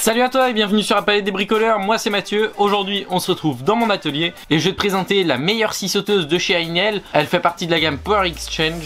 Salut à toi et bienvenue sur la palette des bricoleurs, moi c'est Mathieu. Aujourd'hui on se retrouve dans mon atelier et je vais te présenter la meilleure scie sauteuse de chez Ainel. Elle fait partie de la gamme Power Exchange,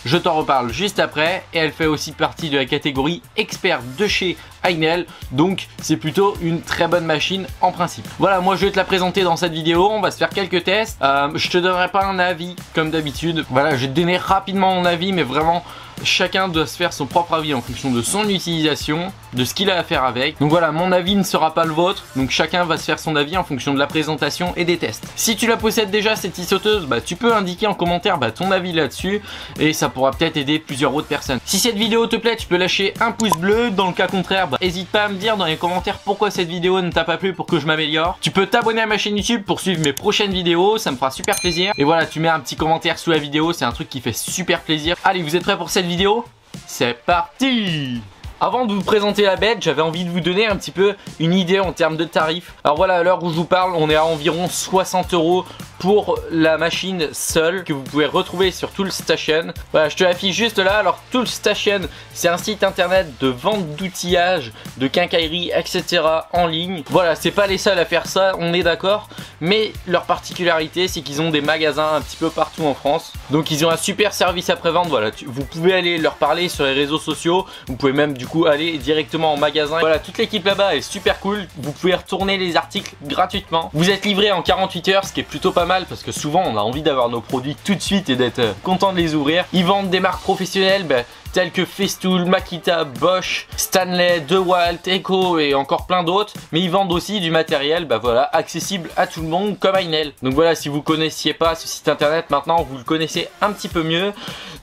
je t'en reparle juste après, et elle fait aussi partie de la catégorie expert de chez Ainel, donc c'est plutôt une très bonne machine en principe. Voilà, moi je vais te la présenter dans cette vidéo, on va se faire quelques tests. Je te donnerai pas un avis comme d'habitude, voilà, je vais te donner rapidement mon avis, mais vraiment chacun doit se faire son propre avis en fonction de son utilisation, de ce qu'il a à faire avec. Donc voilà, mon avis ne sera pas le vôtre, donc chacun va se faire son avis en fonction de la présentation et des tests. Si tu la possèdes déjà cette scie sauteuse, tu peux indiquer en commentaire ton avis là-dessus et ça pourra peut-être aider plusieurs autres personnes. Si cette vidéo te plaît, tu peux lâcher un pouce bleu, dans le cas contraire, n'hésite pas à me dire dans les commentaires pourquoi cette vidéo ne t'a pas plu pour que je m'améliore. Tu peux t'abonner à ma chaîne YouTube pour suivre mes prochaines vidéos, ça me fera super plaisir. Et voilà, tu mets un petit commentaire sous la vidéo, c'est un truc qui fait super plaisir. Allez, vous êtes prêts pour cette vidéo? C'est parti! Avant de vous présenter la bête, j'avais envie de vous donner un petit peu une idée en termes de tarifs. Alors voilà, à l'heure où je vous parle, on est à environ 60 € pour la machine seule que vous pouvez retrouver sur Toolstation. Voilà, je te l'affiche juste là. Alors Toolstation, c'est un site internet de vente d'outillage, de quincaillerie, etc. en ligne. Voilà, c'est pas les seuls à faire ça, on est d'accord. Mais leur particularité, c'est qu'ils ont des magasins un petit peu partout en France. Donc ils ont un super service après-vente. Voilà, vous pouvez aller leur parler sur les réseaux sociaux. Vous pouvez même du coup aller directement en magasin. Voilà, toute l'équipe là-bas est super cool. Vous pouvez retourner les articles gratuitement. Vous êtes livré en 48 heures, ce qui est plutôt pas mal parce que souvent on a envie d'avoir nos produits tout de suite et d'être content de les ouvrir. Ils vendent des marques professionnelles telles que Festool, Makita, Bosch, Stanley, DeWalt, Eco et encore plein d'autres. Mais ils vendent aussi du matériel voilà, accessible à tout le monde comme Ainel. Donc voilà, si vous connaissiez pas ce site internet, maintenant vous le connaissez un petit peu mieux.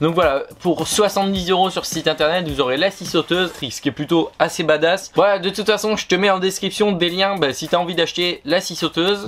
Donc voilà, pour 70 € sur ce site internet, vous aurez la scie sauteuse, ce qui est plutôt assez badass. Voilà, de toute façon, je te mets en description des liens si tu as envie d'acheter la scie sauteuse.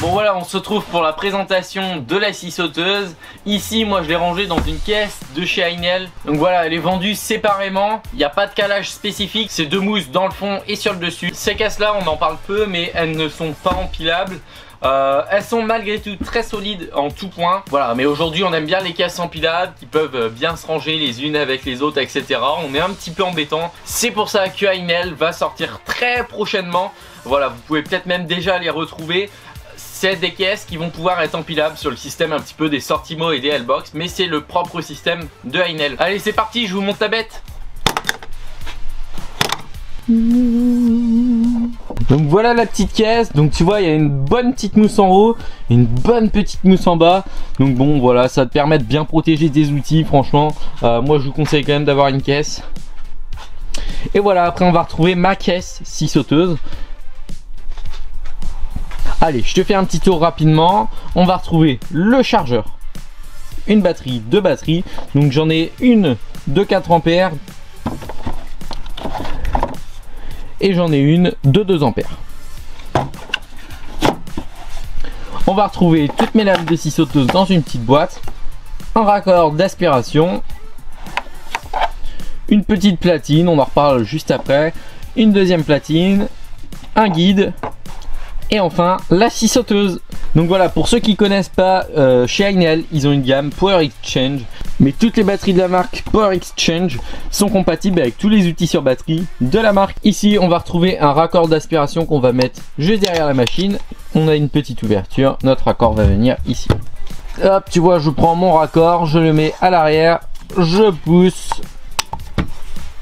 Bon voilà, on se retrouve pour la présentation de la scie sauteuse. Ici, moi je l'ai rangée dans une caisse de chez Ainel. Donc voilà, elle est vendue séparément. Il n'y a pas de calage spécifique. C'est deux mousses dans le fond et sur le dessus. Ces caisses-là, on en parle peu, mais elles ne sont pas empilables. Elles sont malgré tout très solides en tout point. Voilà, mais aujourd'hui on aime bien les caisses empilables qui peuvent bien se ranger les unes avec les autres, etc. On est un petit peu embêtant. C'est pour ça que Ainel va sortir très prochainement. Voilà, vous pouvez peut-être même déjà les retrouver. C'est des caisses qui vont pouvoir être empilables sur le système un petit peu des Sortimo et des L-Box, mais c'est le propre système de Ainel. Allez, c'est parti, je vous montre la bête. Donc voilà la petite caisse. Donc tu vois, il y a une bonne petite mousse en haut, une bonne petite mousse en bas. Donc bon, voilà, ça te permet de bien protéger tes outils. Franchement, moi je vous conseille quand même d'avoir une caisse. Et voilà, après on va retrouver ma caisse scie sauteuse. Allez, je te fais un petit tour rapidement. On va retrouver le chargeur, une batterie, deux batteries. Donc j'en ai une de 4 ampères et j'en ai une de 2 ampères. On va retrouver toutes mes lames de scie sauteuse dans une petite boîte, un raccord d'aspiration, une petite platine, on en reparle juste après, une deuxième platine, un guide. Et enfin, la scie sauteuse. Donc voilà, pour ceux qui connaissent pas, chez Ainel, ils ont une gamme Power Exchange. Mais toutes les batteries de la marque Power Exchange sont compatibles avec tous les outils sur batterie de la marque. Ici, on va retrouver un raccord d'aspiration qu'on va mettre juste derrière la machine. On a une petite ouverture, notre raccord va venir ici. Hop, tu vois, je prends mon raccord, je le mets à l'arrière, je pousse.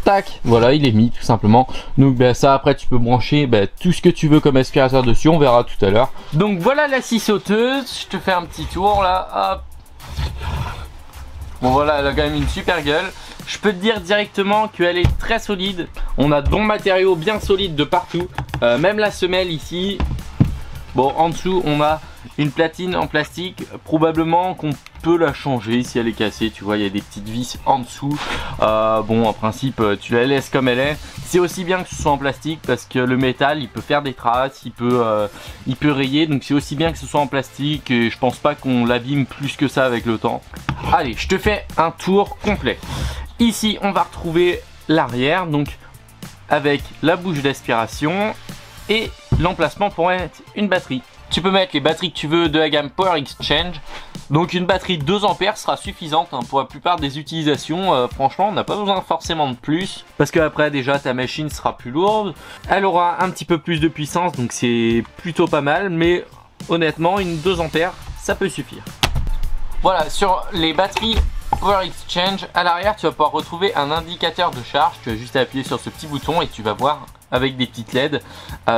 Tac, voilà, il est mis tout simplement. Donc ça, après tu peux brancher tout ce que tu veux comme aspirateur dessus, on verra tout à l'heure. Donc voilà la scie sauteuse, je te fais un petit tour là, hop. Bon voilà, elle a quand même une super gueule. Je peux te dire directement qu'elle est très solide. On a de bons matériaux bien solides de partout, même la semelle ici. Bon, en dessous on a une platine en plastique, probablement qu'on peut la changer si elle est cassée. Tu vois, il y a des petites vis en dessous. Bon, en principe tu la laisses comme elle est. C'est aussi bien que ce soit en plastique parce que le métal il peut faire des traces, il peut rayer, donc c'est aussi bien que ce soit en plastique et je pense pas qu'on l'abîme plus que ça avec le temps. Allez, je te fais un tour complet. Ici on va retrouver l'arrière, donc avec la bouche d'aspiration et l'emplacement pour mettre une batterie. Tu peux mettre les batteries que tu veux de la gamme Power Exchange. Donc une batterie de 2 ampères sera suffisante hein, pour la plupart des utilisations. Franchement, on n'a pas besoin forcément de plus. Parce que après déjà ta machine sera plus lourde. Elle aura un petit peu plus de puissance, donc c'est plutôt pas mal. Mais honnêtement, une 2 ampères, ça peut suffire. Voilà, sur les batteries Power Exchange, à l'arrière tu vas pouvoir retrouver un indicateur de charge. Tu vas juste appuyer sur ce petit bouton et tu vas voir avec des petites LED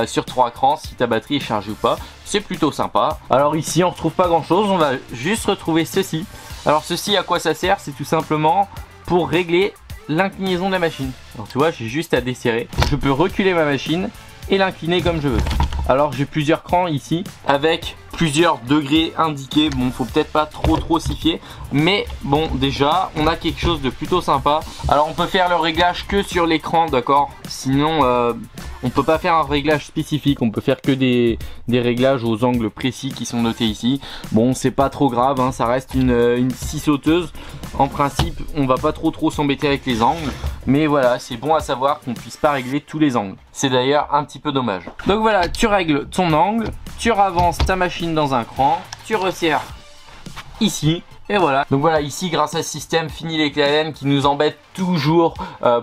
sur 3 écrans si ta batterie est chargée ou pas. C'est plutôt sympa. Alors ici on retrouve pas grand chose, on va juste retrouver ceci. Alors ceci, à quoi ça sert? C'est tout simplement pour régler l'inclinaison de la machine. Alors tu vois, j'ai juste à desserrer. Je peux reculer ma machine et l'incliner comme je veux. Alors j'ai plusieurs crans ici avec plusieurs degrés indiqués. Bon, faut peut-être pas trop s'y fier, mais bon, déjà on a quelque chose de plutôt sympa. Alors on peut faire le réglage que sur l'écran, d'accord? Sinon on peut pas faire un réglage spécifique, on peut faire que des réglages aux angles précis qui sont notés ici. Bon, c'est pas trop grave hein, ça reste une scie sauteuse. En principe on va pas trop s'embêter avec les angles, mais voilà, c'est bon à savoir qu'on puisse pas régler tous les angles. C'est d'ailleurs un petit peu dommage. Donc voilà, tu règles ton angle, tu ravances ta machine dans un cran, tu resserres ici. Et voilà, donc voilà, ici grâce à ce système, fini les clés Allen qui nous embêtent toujours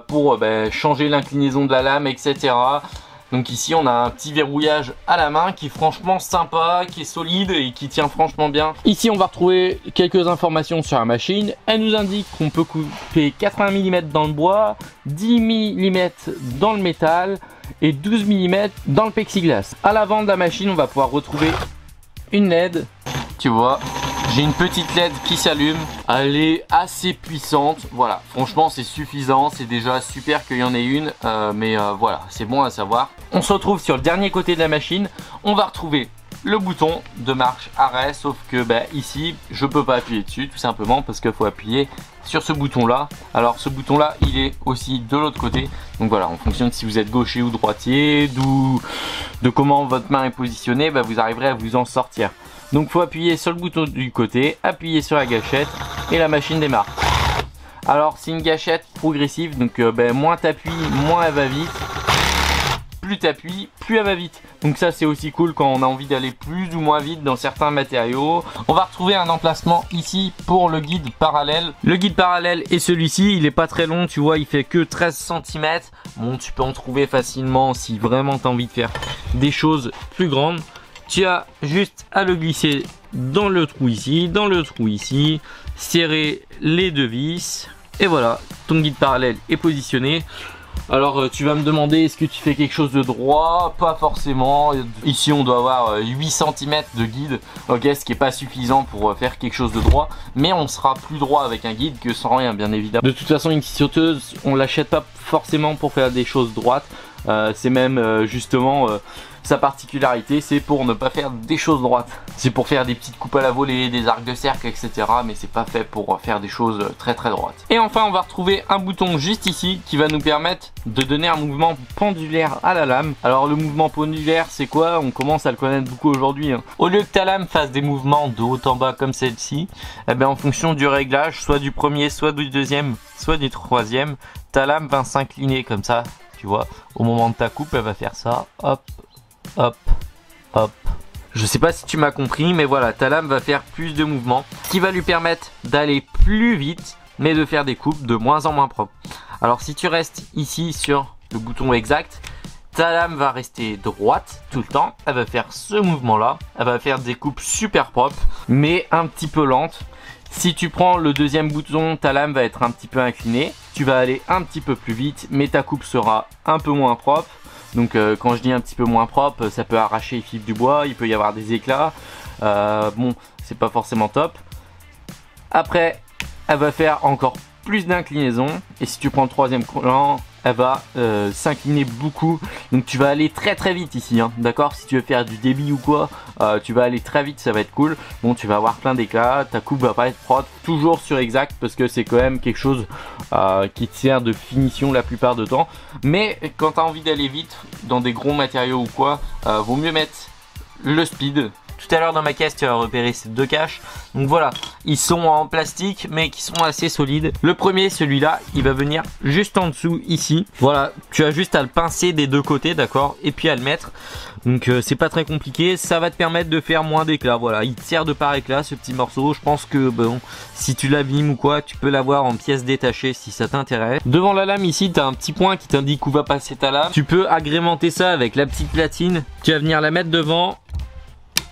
pour changer l'inclinaison de la lame, etc. Donc ici on a un petit verrouillage à la main qui est franchement sympa, qui est solide et qui tient franchement bien. Ici on va retrouver quelques informations sur la machine. Elle nous indique qu'on peut couper 80 mm dans le bois, 10 mm dans le métal et 12 mm dans le plexiglas. À l'avant de la machine on va pouvoir retrouver une LED, tu vois. J'ai une petite LED qui s'allume, elle est assez puissante, voilà, franchement c'est suffisant, c'est déjà super qu'il y en ait une, mais voilà, c'est bon à savoir. On se retrouve sur le dernier côté de la machine, on va retrouver le bouton de marche arrêt, sauf que ici je peux pas appuyer dessus tout simplement parce qu'il faut appuyer sur ce bouton là. Alors ce bouton là il est aussi de l'autre côté, donc voilà, en fonction de si vous êtes gaucher ou droitier, de comment votre main est positionnée, vous arriverez à vous en sortir. Donc faut appuyer sur le bouton du côté, appuyer sur la gâchette et la machine démarre. Alors c'est une gâchette progressive, donc moins t'appuies, moins elle va vite. Plus t'appuies, plus elle va vite. Donc ça c'est aussi cool quand on a envie d'aller plus ou moins vite dans certains matériaux. On va retrouver un emplacement ici pour le guide parallèle. Le guide parallèle est celui-ci, il est pas très long, tu vois, il fait que 13 cm. Bon, tu peux en trouver facilement si vraiment tu as envie de faire des choses plus grandes. Tu as juste à le glisser dans le trou ici, serrer les deux vis et voilà, ton guide parallèle est positionné. Alors tu vas me demander, est-ce que tu fais quelque chose de droit? Pas forcément. Ici on doit avoir 8 cm de guide, ok, ce qui n'est pas suffisant pour faire quelque chose de droit, mais on sera plus droit avec un guide que sans rien, bien évidemment. De toute façon une scie sauteuse, on l'achète pas forcément pour faire des choses droites, c'est même justement sa particularité, c'est pour ne pas faire des choses droites. C'est pour faire des petites coupes à la volée, des arcs de cercle, etc. Mais c'est pas fait pour faire des choses très droites. Et enfin, on va retrouver un bouton juste ici qui va nous permettre de donner un mouvement pendulaire à la lame. Alors le mouvement pendulaire, c'est quoi? On commence à le connaître beaucoup aujourd'hui. Au lieu que ta lame fasse des mouvements de haut en bas comme celle-ci, en fonction du réglage, soit du premier, soit du deuxième, soit du troisième, ta lame va s'incliner comme ça. Tu vois, au moment de ta coupe, elle va faire ça. Hop. Hop, hop. Je sais pas si tu m'as compris, mais voilà, ta lame va faire plus de mouvements, ce qui va lui permettre d'aller plus vite, mais de faire des coupes de moins en moins propres. Alors si tu restes ici sur le bouton exact, ta lame va rester droite tout le temps, elle va faire ce mouvement là, elle va faire des coupes super propres, mais un petit peu lentes. Si tu prends le deuxième bouton, ta lame va être un petit peu inclinée, tu vas aller un petit peu plus vite, mais ta coupe sera un peu moins propre. Donc quand je dis un petit peu moins propre, ça peut arracher les fibres du bois, il peut y avoir des éclats. Bon, c'est pas forcément top. Après, elle va faire encore plus d'inclinaison. Et si tu prends le troisième cran, elle va s'incliner beaucoup. Donc tu vas aller très vite ici, hein, d'accord? Si tu veux faire du débit ou quoi, tu vas aller très vite, ça va être cool. Bon, tu vas avoir plein d'éclats, ta coupe va pas être propre, toujours sur exact parce que c'est quand même quelque chose qui te sert de finition la plupart du temps. Mais quand tu as envie d'aller vite dans des gros matériaux ou quoi, vaut mieux mettre le speed. Tout à l'heure dans ma caisse tu vas repérer ces deux caches. Donc voilà, ils sont en plastique mais qui sont assez solides. Le premier, celui-là, il va venir juste en dessous ici. Voilà, tu as juste à le pincer des deux côtés, d'accord, et puis à le mettre. Donc c'est pas très compliqué, ça va te permettre de faire moins d'éclat. Voilà, il te sert de par éclat ce petit morceau. Je pense que bon, si tu l'abîmes ou quoi, tu peux l'avoir en pièces détachées si ça t'intéresse. Devant la lame ici, tu as un petit point qui t'indique où va passer ta lame. Tu peux agrémenter ça avec la petite platine. Tu vas venir la mettre devant,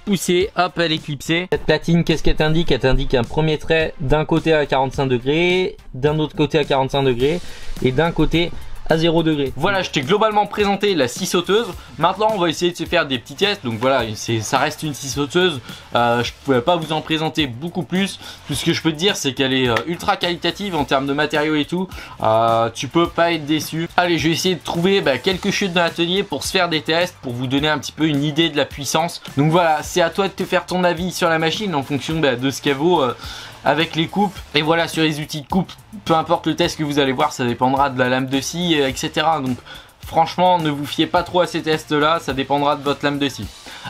pousser, hop, elle est clipsée. Cette platine, qu'est-ce qu'elle t'indique? Elle t'indique un premier trait d'un côté à 45 degrés, d'un autre côté à 45 degrés et d'un côté à 0 degré. Voilà, je t'ai globalement présenté la scie sauteuse. Maintenant, on va essayer de se faire des petits tests. Donc voilà, ça reste une scie sauteuse. Je pouvais pas vous en présenter beaucoup plus. Tout ce que je peux te dire, c'est qu'elle est ultra qualitative en termes de matériaux et tout. Tu peux pas être déçu. Allez, je vais essayer de trouver quelques chutes dans l'atelier pour se faire des tests, pour vous donner un petit peu une idée de la puissance. Donc voilà, c'est à toi de te faire ton avis sur la machine en fonction de ce qu'elle vaut. Avec les coupes, et voilà, sur les outils de coupe, peu importe le test que vous allez voir, ça dépendra de la lame de scie, etc. Donc franchement, ne vous fiez pas trop à ces tests là, ça dépendra de votre lame de scie.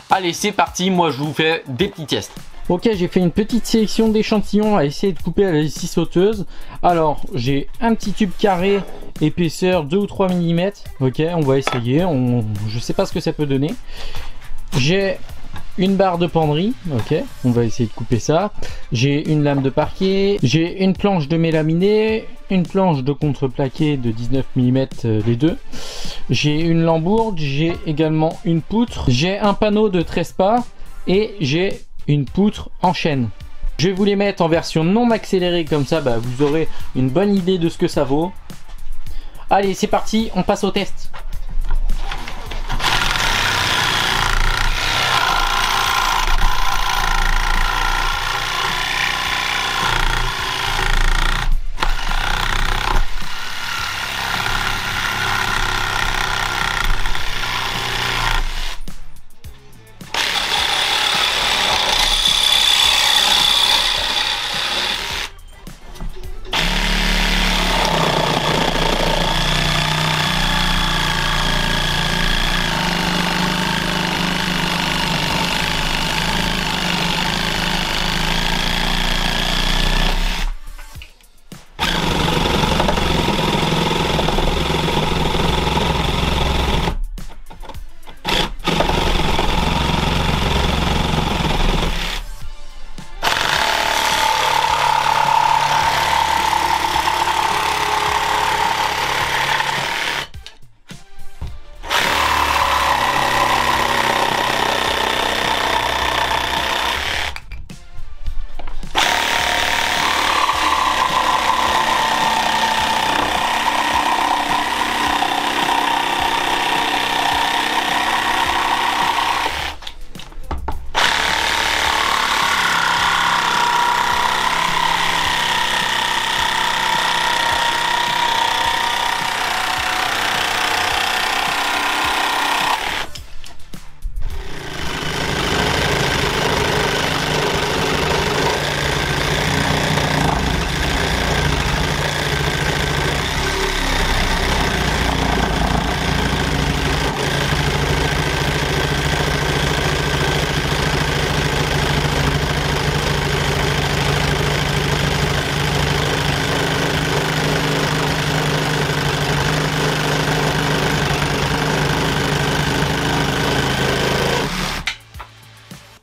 Allez, c'est parti, moi je vous fais des petits tests. Ok, j'ai fait une petite sélection d'échantillons à essayer de couper à la scie sauteuse. Alors, j'ai un petit tube carré, épaisseur 2 ou 3 mm. Ok, on va essayer, je sais pas ce que ça peut donner. J'ai une barre de penderie, ok, on va essayer de couper ça. J'ai une lame de parquet, j'ai une planche de mélaminé, une planche de contreplaqué de 19 mm les deux. J'ai une lambourde, j'ai également une poutre, j'ai un panneau de trespas et j'ai une poutre en chaîne. Je vais vous les mettre en version non accélérée, comme ça vous aurez une bonne idée de ce que ça vaut. Allez, c'est parti, on passe au test.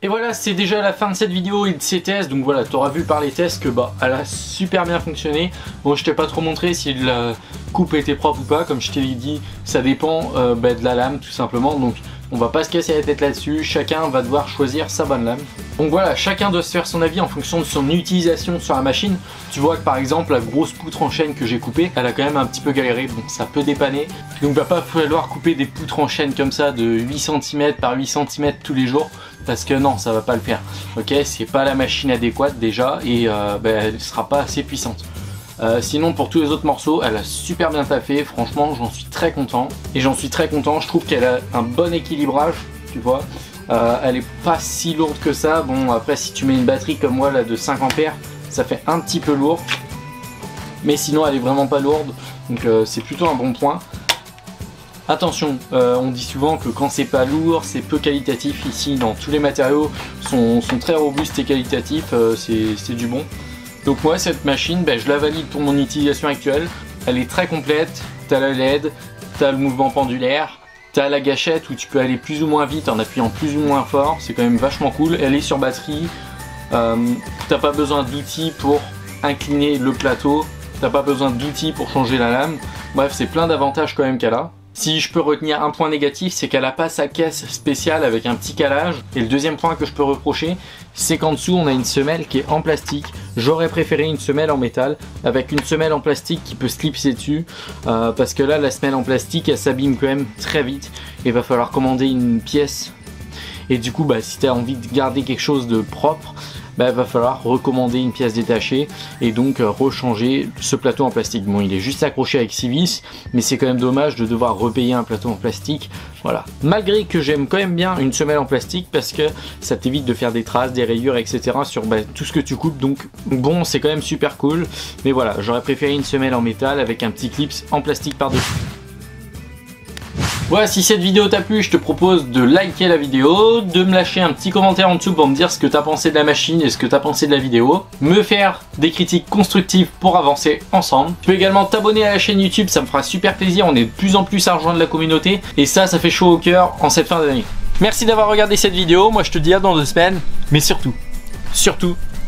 Et voilà, c'est déjà la fin de cette vidéo et de ces tests. Donc voilà, tu auras vu par les tests que elle a super bien fonctionné. Bon, je t'ai pas trop montré si la coupe était propre ou pas. Comme je t'ai dit, ça dépend de la lame tout simplement. Donc on va pas se casser la tête là-dessus. Chacun va devoir choisir sa bonne lame. Donc voilà, chacun doit se faire son avis en fonction de son utilisation sur la machine. Tu vois que par exemple la grosse poutre en chaîne que j'ai coupée, elle a quand même un petit peu galéré. Bon, ça peut dépanner. Donc va pas falloir couper des poutres en chaîne comme ça de 8 cm par 8 cm tous les jours. Parce que non, ça va pas le faire. Ok, c'est pas la machine adéquate déjà et elle sera pas assez puissante. Sinon pour tous les autres morceaux, elle a super bien taffé. Franchement, j'en suis très content. Et j'en suis très content. Je trouve qu'elle a un bon équilibrage, tu vois. Elle est pas si lourde que ça. Bon, après si tu mets une batterie comme moi là de 5 ampères, ça fait un petit peu lourd. Mais sinon, elle est vraiment pas lourde. Donc c'est plutôt un bon point. Attention, on dit souvent que quand c'est pas lourd, c'est peu qualitatif. Ici, non, tous les matériaux sont très robustes et qualitatifs, c'est du bon. Donc moi, cette machine, je la valide pour mon utilisation actuelle. Elle est très complète, t'as la LED, t'as le mouvement pendulaire, t'as la gâchette où tu peux aller plus ou moins vite en appuyant plus ou moins fort, c'est quand même vachement cool. Elle est sur batterie, t'as pas besoin d'outils pour incliner le plateau, t'as pas besoin d'outils pour changer la lame. Bref, c'est plein d'avantages quand même qu'elle a. Si je peux retenir un point négatif, c'est qu'elle n'a pas sa caisse spéciale avec un petit calage. Et le deuxième point que je peux reprocher, c'est qu'en dessous on a une semelle qui est en plastique. J'aurais préféré une semelle en métal avec une semelle en plastique qui peut se clipser dessus, parce que là la semelle en plastique elle s'abîme quand même très vite et il va falloir commander une pièce. Et du coup si tu as envie de garder quelque chose de propre, il va falloir recommander une pièce détachée et donc rechanger ce plateau en plastique. Bon, il est juste accroché avec 6 vis, mais c'est quand même dommage de devoir repayer un plateau en plastique. Voilà. Malgré que j'aime quand même bien une semelle en plastique parce que ça t'évite de faire des traces, des rayures, etc. sur tout ce que tu coupes. Donc bon, c'est quand même super cool. Mais voilà, j'aurais préféré une semelle en métal avec un petit clips en plastique par-dessus. Voilà, si cette vidéo t'a plu, je te propose de liker la vidéo, de me lâcher un petit commentaire en dessous pour me dire ce que t'as pensé de la machine et ce que t'as pensé de la vidéo, me faire des critiques constructives pour avancer ensemble. Tu peux également t'abonner à la chaîne YouTube, ça me fera super plaisir, on est de plus en plus à rejoindre la communauté et ça fait chaud au cœur en cette fin d'année. Merci d'avoir regardé cette vidéo, moi je te dis à dans 2 semaines, mais surtout,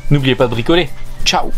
n'oubliez pas de bricoler. Ciao!